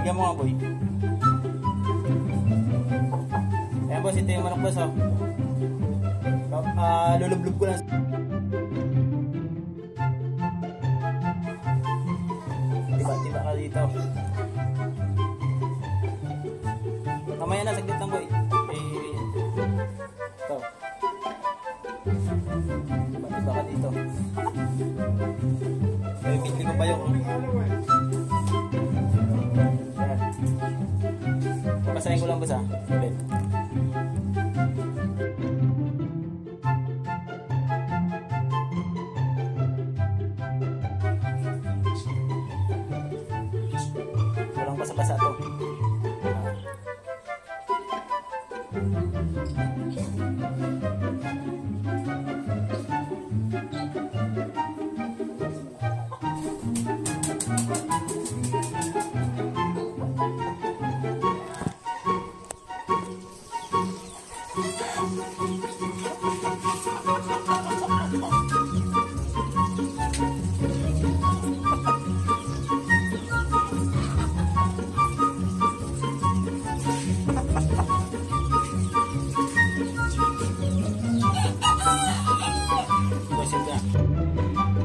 Bigyan mo nga, boy. Ayan, boss. Ito yung manok, boss, oh. Lulublog ko lang. Tiba ka dito. Kamaya na, saglit lang, boy. Ito. Tiba ka dito. Pitli ko pa yung papasahin ko lang, boss, ha. Ulit. Walang basa-basa to.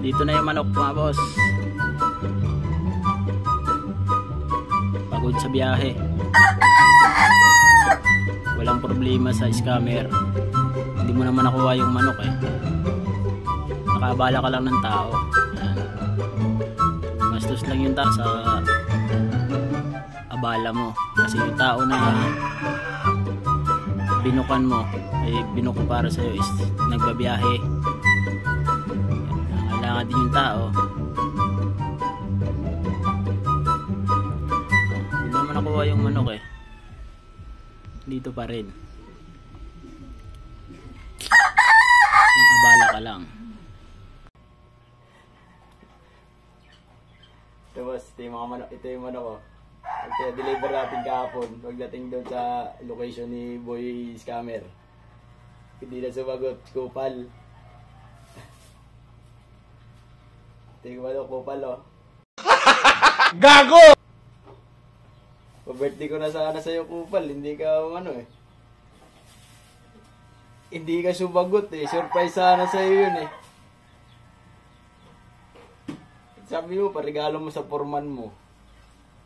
Dito na yung manok, mga boss. Pagod sa biyahe. Walang problema sa scammer. Hindi mo naman nakuha yung manok eh. Nakabala ka lang ng tao. Mastos lang yung tao sa abala mo. Kasi yung tao na binukan mo ay binuko para sa'yo is nagbabiyahe. Kailangan din yung tao. Hindi naman nakuha yung manok eh. Dito pa rin. Nang abala ka lang. Ito, boss, ito yung mga manok. Ito yung manok ko. Deliver natin kahapon. Pagdating doon sa location ni Boy Scammer. Hindi na sumagot. Kupal. Tingnan mo, kupal, oh. Gago! Pa-birthday ko na sana sa'yo, kupal. Hindi ka, hindi ka sumagot, eh. Surprise sana sa'yo yun, eh. Sabi mo, parigalo mo sa foreman mo.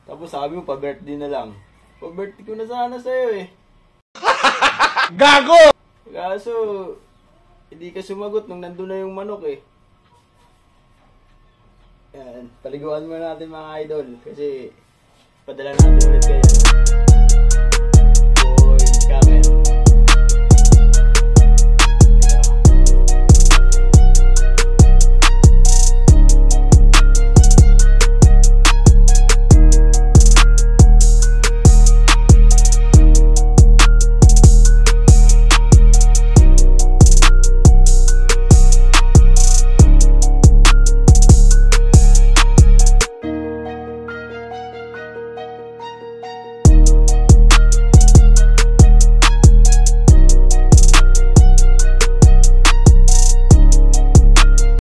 Tapos sabi mo, pa-birthday na lang. Pa-birthday ko na sana sa'yo, eh. Gago! Kaso, hindi ka sumagot nung nandun na yung manok, eh. Yan, paliguan mo natin, mga idol, kasi padala natin ulit kayo.